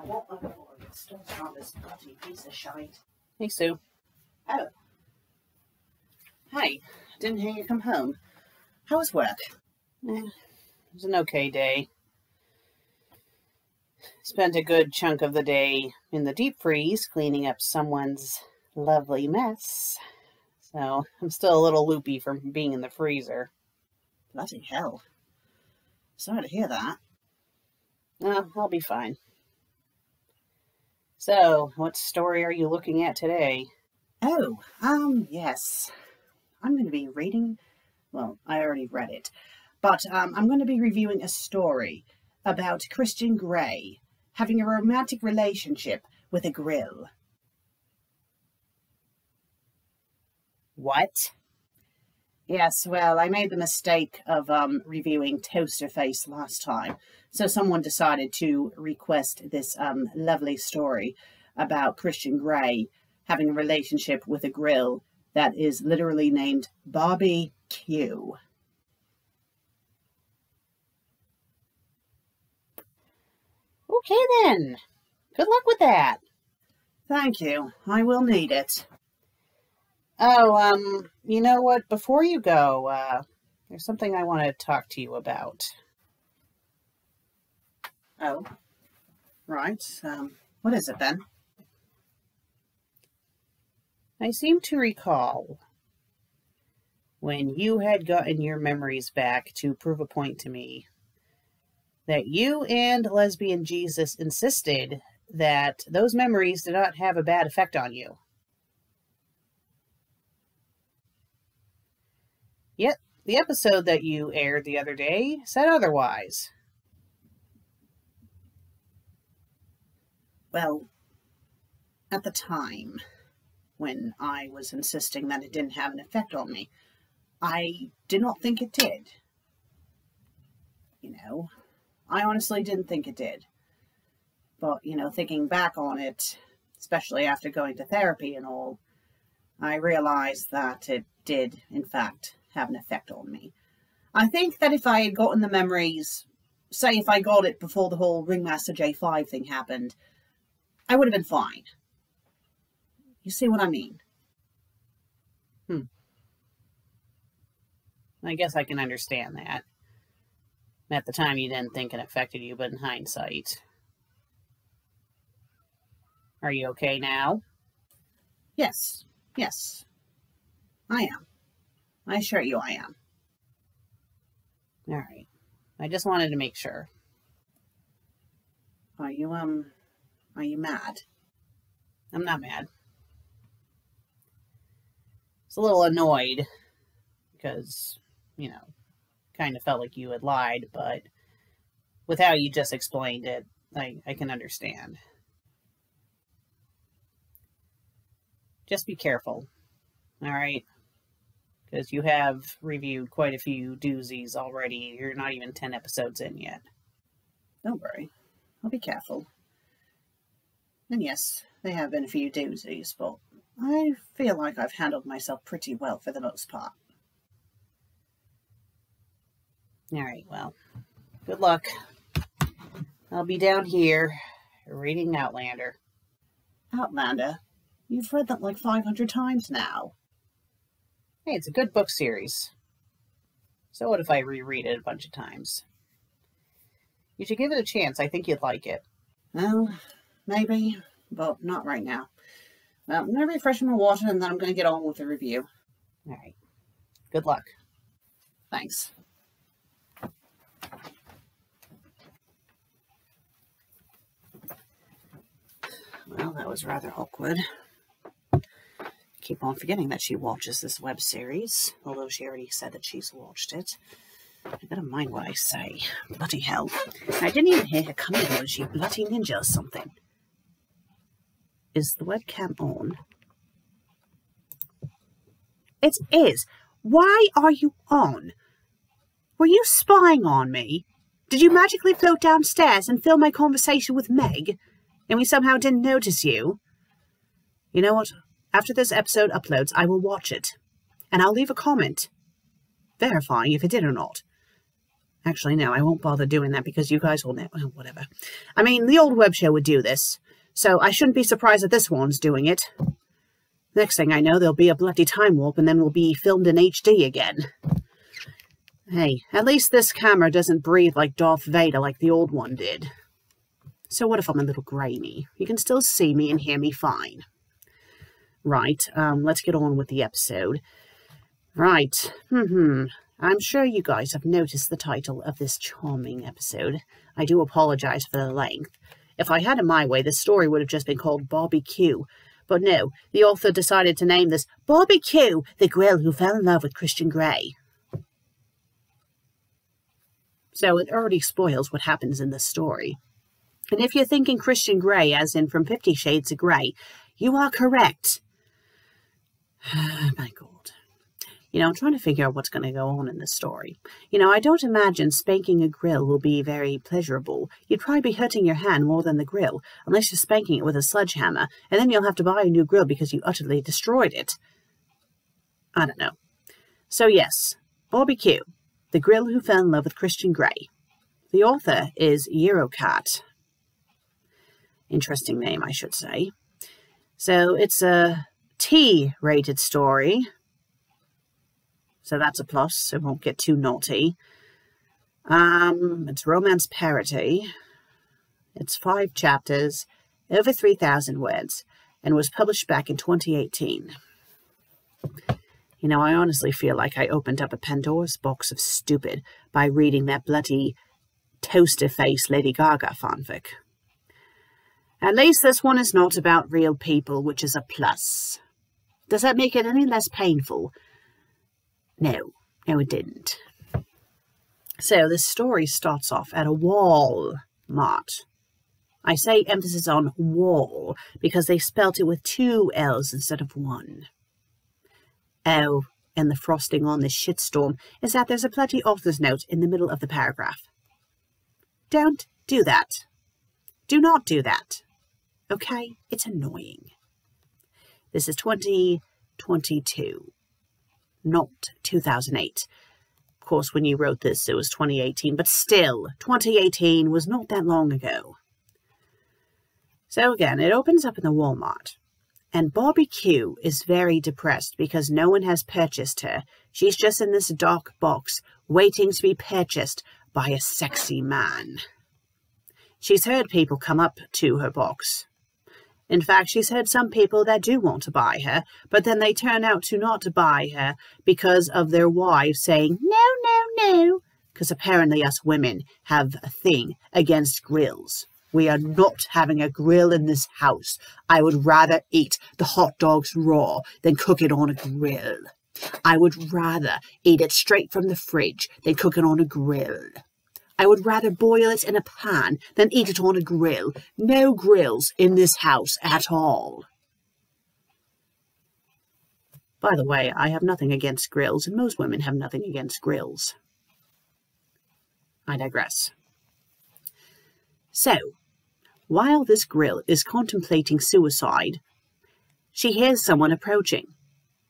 what a still on this bloody piece of shite. Hey, Sue. Oh. Hi. Didn't hear you come home. How was work? It was an okay day. Spent a good chunk of the day in the deep freeze cleaning up someone's lovely mess. So I'm still a little loopy from being in the freezer. Bloody hell. Sorry to hear that. I'll be fine. So, what story are you looking at today? Oh, yes. I'm going to be reading, well, I already read it, but I'm going to be reviewing a story about Christian Grey having a romantic relationship with a grill. What? Yes, well, I made the mistake of reviewing Toaster Face last time, so someone decided to request this lovely story about Christian Grey having a relationship with a grill that is literally named Barbie Q. Okay then. Good luck with that. Thank you. I will need it. Oh, you know what? Before you go, there's something I want to talk to you about. Oh, right. What is it then? I seem to recall when you had gotten your memories back to prove a point to me that you and Lesbian Jesus insisted that those memories did not have a bad effect on you. Yet, the episode that you aired the other day said otherwise. Well, at the time, when I was insisting that it didn't have an effect on me, I did not think it did. You know, I honestly didn't think it did. But, you know, thinking back on it, especially after going to therapy and all, I realized that it did, in fact, have an effect on me. I think that if I had gotten the memories, say if I got it before the whole Ringmaster J5 thing happened, I would have been fine. You see what I mean? I guess I can understand that. At the time you didn't think it affected you, but in hindsight. Are you okay now? Yes. I am. I assure you I am. All right. I just wanted to make sure. Are you mad? I'm not mad. It's a little annoyed because, you know, kind of felt like you had lied, but with how you just explained it, I can understand. Just be careful, all right? Because you have reviewed quite a few doozies already. You're not even 10 episodes in yet. Don't worry. I'll be careful. And yes, there have been a few doozies, but I feel like I've handled myself pretty well for the most part. All right, well, good luck. I'll be down here reading Outlander. Outlander? You've read that like 500 times now. Hey, it's a good book series. So what if I reread it a bunch of times? You should give it a chance. I think you'd like it. Well, maybe, but not right now. Well, I'm going to refresh my water and then I'm going to get on with the review. All right. Good luck. Thanks. Well, that was rather awkward. Keep on forgetting that she watches this web series, although she already said that she's watched it. I gotta mind what I say. Bloody hell. I didn't even hear her coming in. Was she a bloody ninja or something? Is the webcam on? It is. Why are you on? Were you spying on me? Did you magically float downstairs and film my conversation with Meg, and we somehow didn't notice you? You know what? After this episode uploads, I will watch it, and I'll leave a comment, verifying if it did or not. Actually, no, I won't bother doing that because you guys will know. Well, whatever. I mean, the old web show would do this, so I shouldn't be surprised that this one's doing it. Next thing I know, there'll be a bloody time warp and then we'll be filmed in HD again. Hey, at least this camera doesn't breathe like Darth Vader like the old one did. So what if I'm a little grainy? You can still see me and hear me fine. Right, let's get on with the episode. Right, I'm sure you guys have noticed the title of this charming episode. I do apologize for the length. If I had it my way, this story would have just been called Barbie Q. But no, the author decided to name this Barbie Q, the girl who fell in love with Christian Grey. So it already spoils what happens in the story. And if you're thinking Christian Grey, as in from 50 Shades of Grey, you are correct. My God. You know, I'm trying to figure out what's going to go on in this story. You know, I don't imagine spanking a grill will be very pleasurable. You'd probably be hurting your hand more than the grill, unless you're spanking it with a sledgehammer, and then you'll have to buy a new grill because you utterly destroyed it. I don't know. So yes, Barbie Q, the girl who fell in love with Christian Grey. The author is Eurocat. Interesting name, I should say. So it's a T-rated story. So that's a plus. It won't get too naughty. It's romance parody. It's 5 chapters, over 3,000 words, and was published back in 2018. You know, I honestly feel like I opened up a Pandora's box of stupid by reading that bloody toaster-face Lady Gaga fanfic. At least this one is not about real people, which is a plus. Does that make it any less painful? No, it didn't. So the story starts off at a Walmart. I say emphasis on wall because they spelt it with 2 L's instead of 1. Oh, and the frosting on this shitstorm is that there's a bloody author's note in the middle of the paragraph. Don't do that. Do not do that. Okay? It's annoying. This is 2022. Not 2008. Of course, when you wrote this, it was 2018, but still, 2018 was not that long ago. So again, it opens up in the Walmart, and Barbie Q is very depressed because no one has purchased her. She's just in this dark box, waiting to be purchased by a sexy man. She's heard people come up to her box. In fact, she's heard some people that do want to buy her, but then they turn out to not buy her because of their wives saying, no, no, no, because apparently us women have a thing against grills. We are not having a grill in this house. I would rather eat the hot dogs raw than cook it on a grill. I would rather eat it straight from the fridge than cook it on a grill. I would rather boil it in a pan than eat it on a grill. No grills in this house at all. By the way, I have nothing against grills, and most women have nothing against grills. I digress. So, while this grill is contemplating suicide, she hears someone approaching,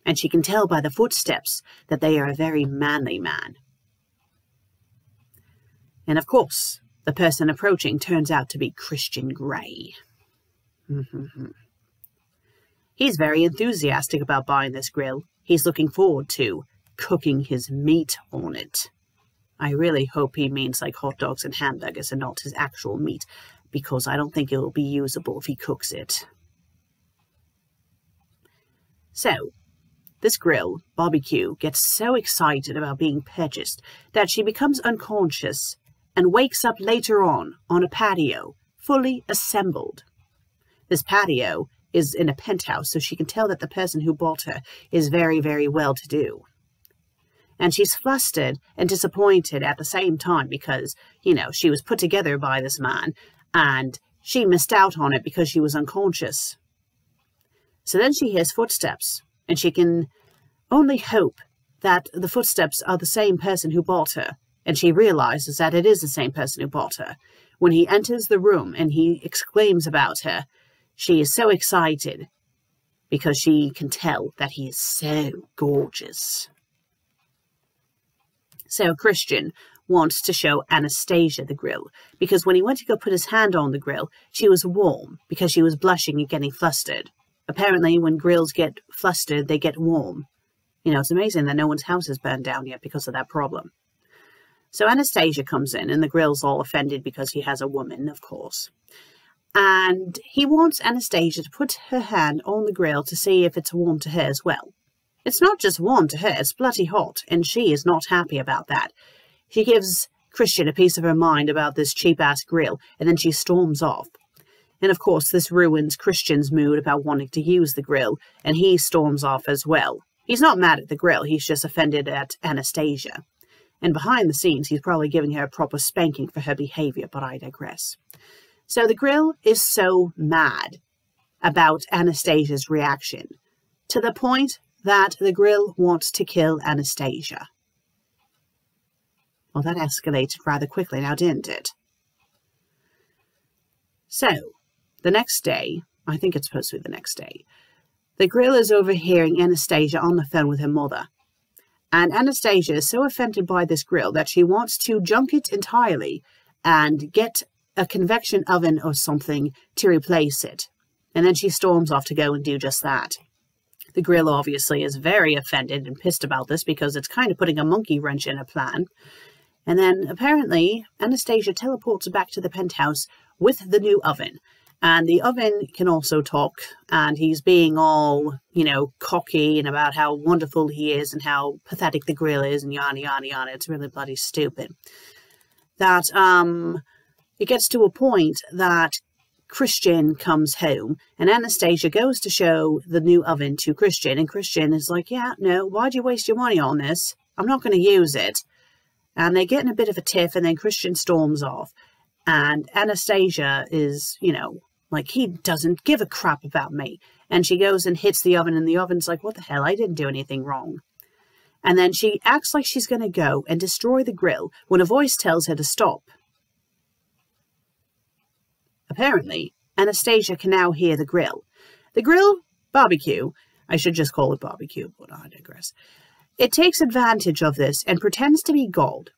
and she can tell by the footsteps that they are a very manly man. And of course, the person approaching turns out to be Christian Grey. He's very enthusiastic about buying this grill. He's looking forward to cooking his meat on it. I really hope he means like hot dogs and hamburgers and not his actual meat, because I don't think it will be usable if he cooks it. So, this grill, Barbie Q, gets so excited about being purchased that she becomes unconscious and wakes up later on a patio, fully assembled. This patio is in a penthouse, so she can tell that the person who bought her is very, very well-to-do. And she's flustered and disappointed at the same time because, you know, she was put together by this man, and she missed out on it because she was unconscious. So then she hears footsteps, and she can only hope that the footsteps are the same person who bought her. And she realizes that it is the same person who bought her. When he enters the room and he exclaims about her, she is so excited because she can tell that he is so gorgeous. So Christian wants to show Anastasia the grill, because when he went to go put his hand on the grill, she was warm because she was blushing and getting flustered. Apparently, when grills get flustered, they get warm. You know, it's amazing that no one's house has burned down yet because of that problem. So Anastasia comes in, and the grill's all offended because he has a woman, of course. And he wants Anastasia to put her hand on the grill to see if it's warm to her as well. It's not just warm to her, it's bloody hot, and she is not happy about that. She gives Christian a piece of her mind about this cheap-ass grill, and then she storms off. And of course, this ruins Christian's mood about wanting to use the grill, and he storms off as well. He's not mad at the grill, he's just offended at Anastasia. And behind the scenes, he's probably giving her a proper spanking for her behavior, but I digress. So the grill is so mad about Anastasia's reaction, to the point that the grill wants to kill Anastasia. Well, that escalated rather quickly now, didn't it? So, the next day, I think it's supposed to be the next day, the grill is overhearing Anastasia on the phone with her mother. And Anastasia is so offended by this grill that she wants to junk it entirely and get a convection oven or something to replace it. And then she storms off to go and do just that. The grill obviously is very offended and pissed about this because it's kind of putting a monkey wrench in her plan. And then apparently Anastasia teleports back to the penthouse with the new oven. And the oven can also talk, and he's being all, you know, cocky and about how wonderful he is and how pathetic the grill is and yada, yada, yada. It's really bloody stupid. That, it gets to a point that Christian comes home and Anastasia goes to show the new oven to Christian. And Christian is like, yeah, no, why'd you waste your money on this? I'm not going to use it. And they get in a bit of a tiff, and then Christian storms off. And Anastasia is, you know, like, he doesn't give a crap about me. And she goes and hits the oven, and the oven's like, what the hell? I didn't do anything wrong. And then she acts like she's going to go and destroy the grill when a voice tells her to stop. Apparently, Anastasia can now hear the grill. The grill, barbecue, I should just call it barbecue, but I digress. It takes advantage of this and pretends to be God.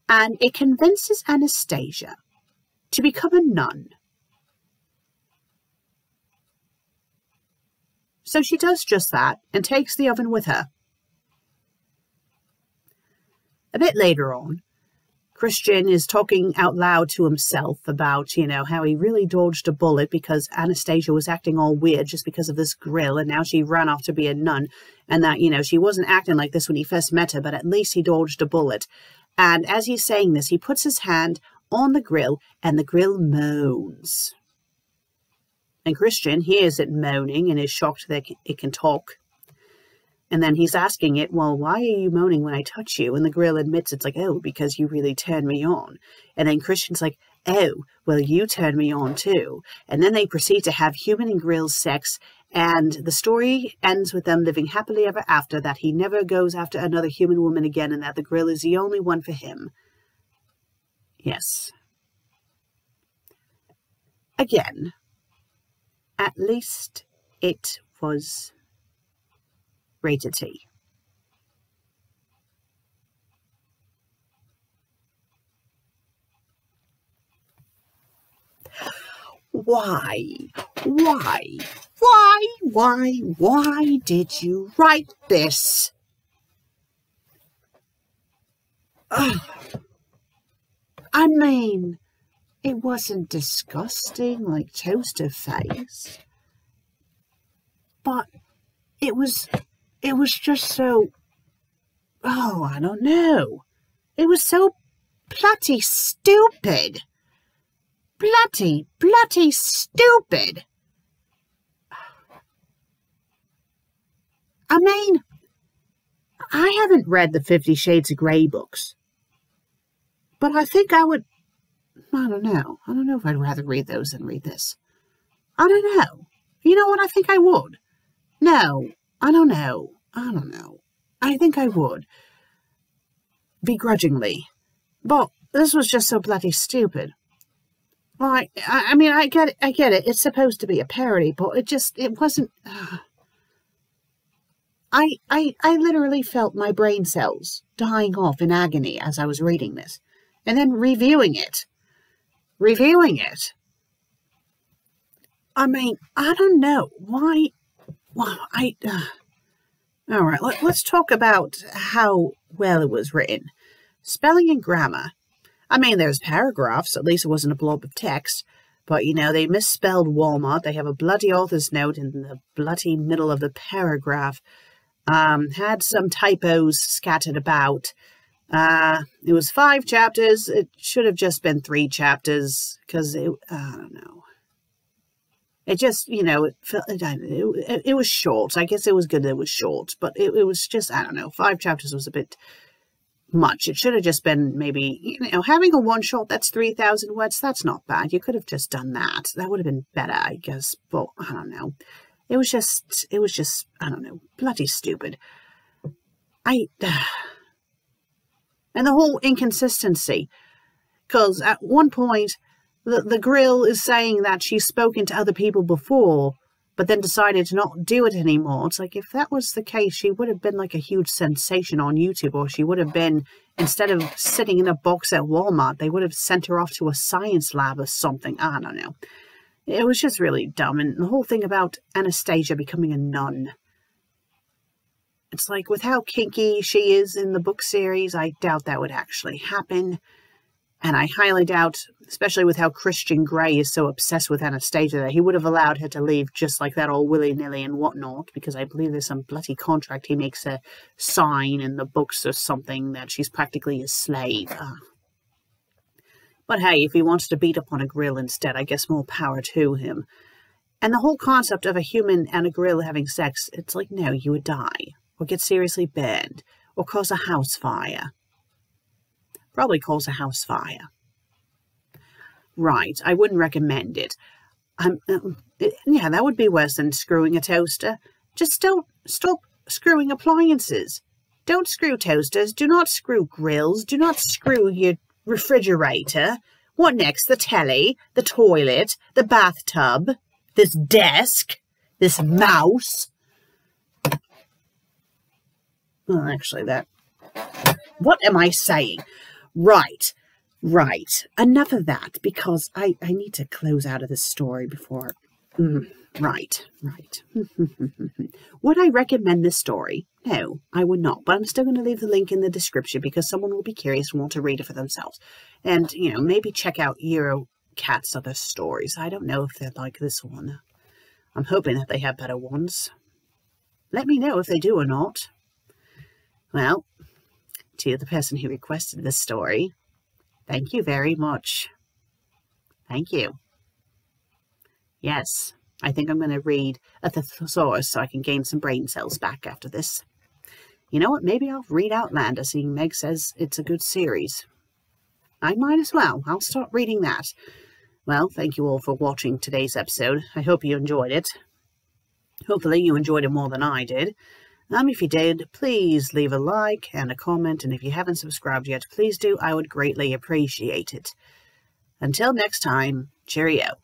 And it convinces Anastasia to become a nun. So she does just that and takes the oven with her. A bit later on, Christian is talking out loud to himself about, you know, how he really dodged a bullet because Anastasia was acting all weird just because of this grill, and now she ran off to be a nun, and that, you know, she wasn't acting like this when he first met her, but at least he dodged a bullet. And as he's saying this, he puts his hand on the grill, and the grill moans. And Christian hears it moaning and is shocked that it can talk. And then he's asking it, well, why are you moaning when I touch you? And the grill admits, it's like, oh, because you really turned me on. And then Christian's like, oh, well, you turned me on too. And then they proceed to have human and grill sex. And the story ends with them living happily ever after, that he never goes after another human woman again, and that the grill is the only one for him. Yes. Again, at least it was rated T. Why did you write this? Ugh. I mean, it wasn't disgusting like Toaster Face, but it was just so, oh, I don't know. It was so bloody stupid. Bloody stupid. I mean, I haven't read the 50 Shades of Grey books, but I think I would, I don't know. I don't know if I'd rather read those than read this. I don't know. You know what? I think I would. No, I don't know. I think I would. Begrudgingly. But this was just so bloody stupid. Like, I mean, I get it. It's supposed to be a parody, but it wasn't. I literally felt my brain cells dying off in agony as I was reading this, and then reviewing it. I mean, I don't know why. Well, all right, let's talk about how well it was written. Spelling and grammar. I mean, there's paragraphs. At least it wasn't a blob of text. But, you know, they misspelled Walmart. They have a bloody author's note in the bloody middle of the paragraph. Had some typos scattered about. It was 5 chapters. It should have just been 3 chapters because I don't know. It just, you know, it was short. I guess it was good that it was short, but it was just, I don't know, 5 chapters was a bit much. It should have just been maybe, you know, having a one shot that's 3,000 words. That's not bad. You could have just done that. That would have been better, I guess. But I don't know. It was just, I don't know, bloody stupid. And the whole inconsistency, because at one point, the grill is saying that she's spoken to other people before, but then decided to not do it anymore. It's like, if that was the case, she would have been like a huge sensation on YouTube, or she would have been, instead of sitting in a box at Walmart, they would have sent her off to a science lab or something. I don't know. It was just really dumb. And the whole thing about Anastasia becoming a nun. It's like, with how kinky she is in the book series, I doubt that would actually happen. And I highly doubt, especially with how Christian Grey is so obsessed with Anastasia, that he would have allowed her to leave just like that, all willy-nilly and whatnot, because I believe there's some bloody contract he makes her sign in the books or something that she's practically his slave. But hey, if he wants to beat up on a grill instead, I guess more power to him. And the whole concept of a human and a grill having sex, it's like, no, you would die, or get seriously burned, or cause a house fire. Probably cause a house fire. Right, I wouldn't recommend it. Yeah, that would be worse than screwing a toaster. Just don't stop screwing appliances. Don't screw toasters. Do not screw grills. Do not screw your refrigerator. What next? The telly, the toilet, the bathtub, this desk, this mouse. Well, actually, what am I saying? Right. Enough of that, because I need to close out of this story before... Right. Would I recommend this story? No, I would not. But I'm still going to leave the link in the description because someone will be curious and want to read it for themselves. And, you know, maybe check out Eurocat's other stories. I don't know if they're like this one. I'm hoping that they have better ones. Let me know if they do or not. Well, to the person who requested this story, thank you very much. Thank you. Yes, I think I'm going to read a thesaurus so I can gain some brain cells back after this. You know what? Maybe I'll read Outlander, seeing Meg says it's a good series. I might as well. I'll start reading that. Well, thank you all for watching today's episode. I hope you enjoyed it. Hopefully you enjoyed it more than I did. If you did, please leave a like and a comment, and if you haven't subscribed yet, please do. I would greatly appreciate it. Until next time, cheerio.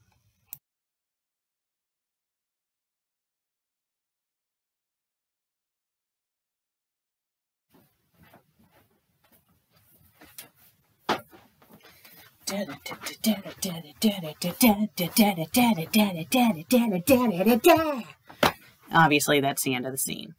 Obviously, that's the end of the scene.